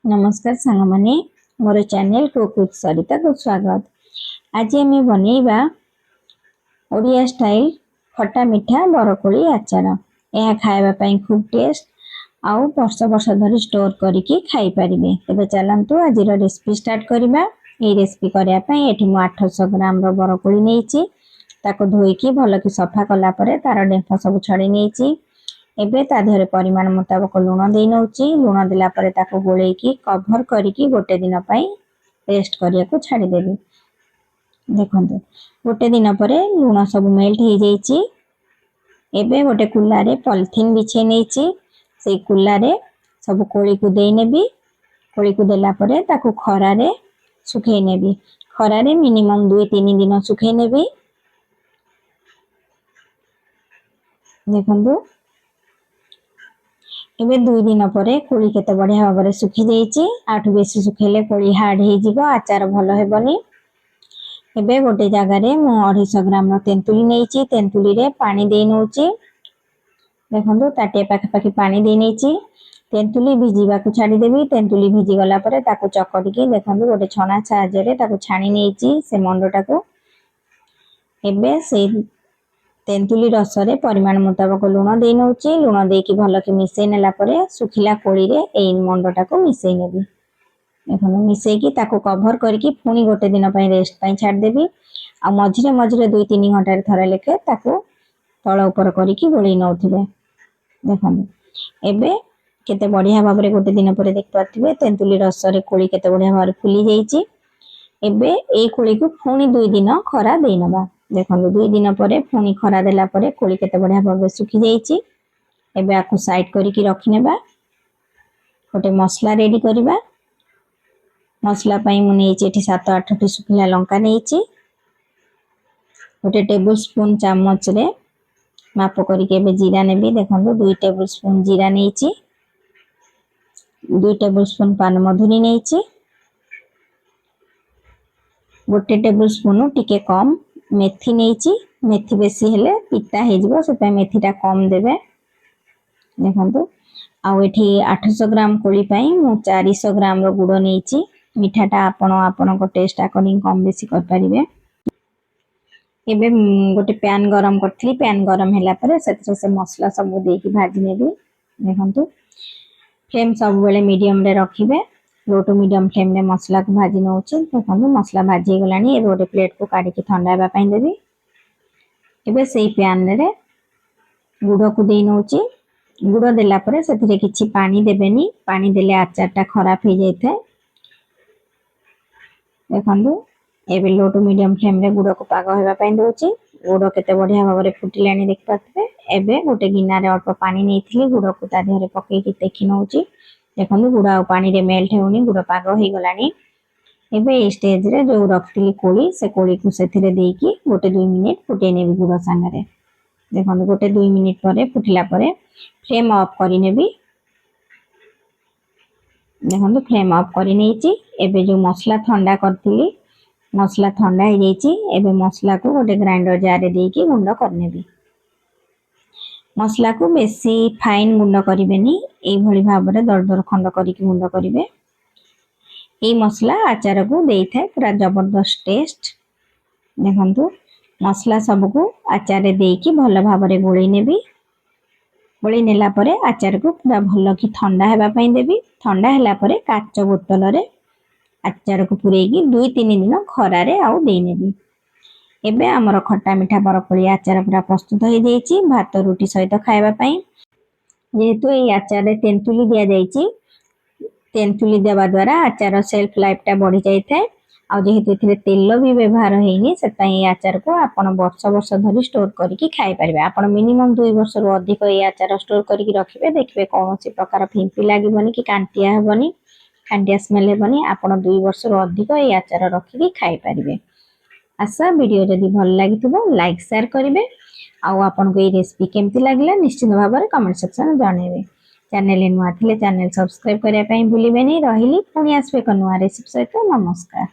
नमस्कार सांग माने मोर चैनल कुक सरिता को स्वागत। आज आम बनइबा ओडिया स्टाइल खट्टा मिठा बरकोली आचार। यह खावाई खूब टेस्ट आउ वर्ष वर्ष धरी स्टोर करके खाई पारिबे। तेबे चलंतु आज रेसिपी स्टार्ट करबा। ए रेसिपी करया पई एठी मु 800 ग्राम रो बरकोली नेइची। ताको धोईकी भल कि सफा कला परे तार डेंफा सब छड़ी नेइची। एबे ता देहरे परिमाण मुताबक लुण दे नउची। लुण देला परे ताको गोलेकी कवर करिकी गोटे दिन पई रेस्ट करिया को छाडी देबी। देखंतु गोटे दिन परे लुण सब मेल्ट हो जाईची। एबे गोटे कुल्ला रे पॉलिथीन बिछे नेइची। से कुल्ला रे सब कोली को देई नेबी। कोली को देला परे ताको खरा रे सुखै नेबी। खरा रे मिनिमम 2-3 दिन सुखै नेबी। देखंतु एबे 2 दिन परे कोली केते बढ़िया भाबरे सुखी जाईची। आठु बेसी सुखेले कोली हार्ड हे जिवो, आचार भलो हेबनी। एबे गोटे जगह रे मु 250 ग्राम नो तेंतुली नेइची। तेंतुली रे पानी देई नउची। देखंतु ताटे पाखे पाखे पानी देई नेइची। तेंतुली भिजीबा को छाडी देबी। तेंतुली भिजी गला परे ताको चकटी के देखंतु गोटे छना साहाय्य रे ताको छाणी नेइची से मंडोटा को। एबे से तेंतुली रस रे परिमाण मुताबक लुण दे नउची। लुण देकी भल कि मिसै नेला परे सुखिला कोली रे एई मंडोटा को मिसै नेबी। देखो मिसै की ताको कवर करके पुनी गोटे दिन पई रेस्ट पई छाड देबी। आ मझिरे मझिरे 2-3 घंटा रे थरे लेके ताको तळ ऊपर करके गोली नउथिबे। देखो एबे केते बढ़िया भाबरे गोटे दिन परे देख पाथिबे तेंतुली रस रे कोली केते बढ़िया भाबरे फुली जाईची। एबे ए कोली को पुनी 2 दिन खरा देई नबा। देखो 2 दिन परे पुनी खरा देला परे कोली केते बढ़िया भाबरे सुखी जाईची। एबे आकु साइड करिकी रखि नेबा। गोटे मसला रेडी करिबा। मसला पई मु नेइची एठी 7-8 टी सुखिला लंका नेइची। गोटे टेबल स्पून चामच रे माप करिके एबे जीरा नेबी। देखंतु 2 टेबल स्पून जीरा नेइची। 2 टेबल स्पून पान मधुरी नेइची। गोटे टेबल स्पून टिके कम मेथी नेइची। मेथी बेसी हेले पिता हे जिवो से पे मेथीटा कम देबे। देखंतु आउ एठी 800 ग्राम कोली पई मु 400 ग्राम रो गुड़ नेइची। मिठाटा आपण को टेस्ट अकॉर्डिंग कम बेसी कर परिबे। एबे गोटे पैन गरम करथली। पैन गरम हैला परे सेतरे से मसला सब देकी भाजी नेबी। देखंतु फ्लेम सब बेले मीडियम रे रखिबे। लो टू मीडियम फ्लेम रे मसला को भाजी नउची। देखंतु मसला भाजी गलानी। ए गोटे प्लेट को काढी के ठंडा हेबा पई देबी। एबे सेही पैन रे गुड़ को देई नउची। गुड़ देला परे सेथिरे किछि पानी देबेनी। पानी देले आचारटा खराब हो जायथे। देखंतु एबे लो टू मीडियम फ्लेम रे गुड़ को पाग हेबा पई दोची। गुड़ केते बढ़िया भाबरे फुटिलानी देख पाथबे। एबे गोटे गिन्ना रे अल्प पानी नेइथिली। गुड़ को ता देहरे पकई के देखि नउची। देखंतु गुड़ आ पानी रे मेल्ट हेउनी। गुड़ पाग हे गलानी। एबे ए स्टेज रे जो रखथिली कोली से कोली को सेथिरे देकी गोटे 2 मिनिट फुटे नेबी गुड़ संगरे। देखंतु गोटे 2 मिनिट परे फुटिला परे फ्लेम ऑफ करी नेबी। देखंतु फ्लेम ऑफ करी नेइची। एबे जो मसला ठंडा करथिली मसला ठंडा हे जाईची। एबे मसला को गोटे ग्राइंडर जार रे देकी गुंड कर नेबी। मसला को बेसी फाइन गुंड करिबेनी। एई भली भाबरे दरदर खंड करिकी गुंड करिवे। एई मसला आचार को देइथे पूरा जबरदस्त टेस्ट। देखंतु मसला सब को आचार रे देकी भल भाबरे गोळी नेबी। गोळी नेला परे आचार को पूरा भल की ठंडा हेबा पई देबी। ठंडा हैला परे काच बोतल रे आचार को पुरेकी 2-3 दिन खरा रे आउ देई नेबी। एबे हमर खट्टा मिठा बरकोली आचार पूरा प्रस्तुत हो जाईची भात रोटी सहित खाइबा पई। जेहेतु ए आचार रे तेंतुली दिया जाईची। तेंतुली देवा द्वारा आचार सेल्फ लाइफ टा बढ़ी जायथे। आ जेहेतु एथिरे तेल भी व्यवहार हेनी से ताई आचार को आपण वर्ष वर्ष धरी स्टोर करके खाई परिबे। आपण मिनिमम 2 वर्ष रो अधिक ए आचार स्टोर करके रखिबे। देखिबे कोनोसी प्रकार फिंपी लागीबनी कि कांटिया हेबनी, कांटिया स्मेल हेबनी। आपण 2 वर्ष रो अधिक ए आचार रखिकी खाई परिबे। आशा वीडियो जदी भल लागितबो लाइक शेयर करिवे। आ आपण को ए रेसिपी केमति लागला निश्चित भाबरे कमेंट सेक्शन में जणाइबे। चैनल नुआ थिले चैनल सब्सक्राइब करिया पई भूलिबेनी। रहिली पुनी आसबे को नुआ रेसिपी सहित। नमस्कार।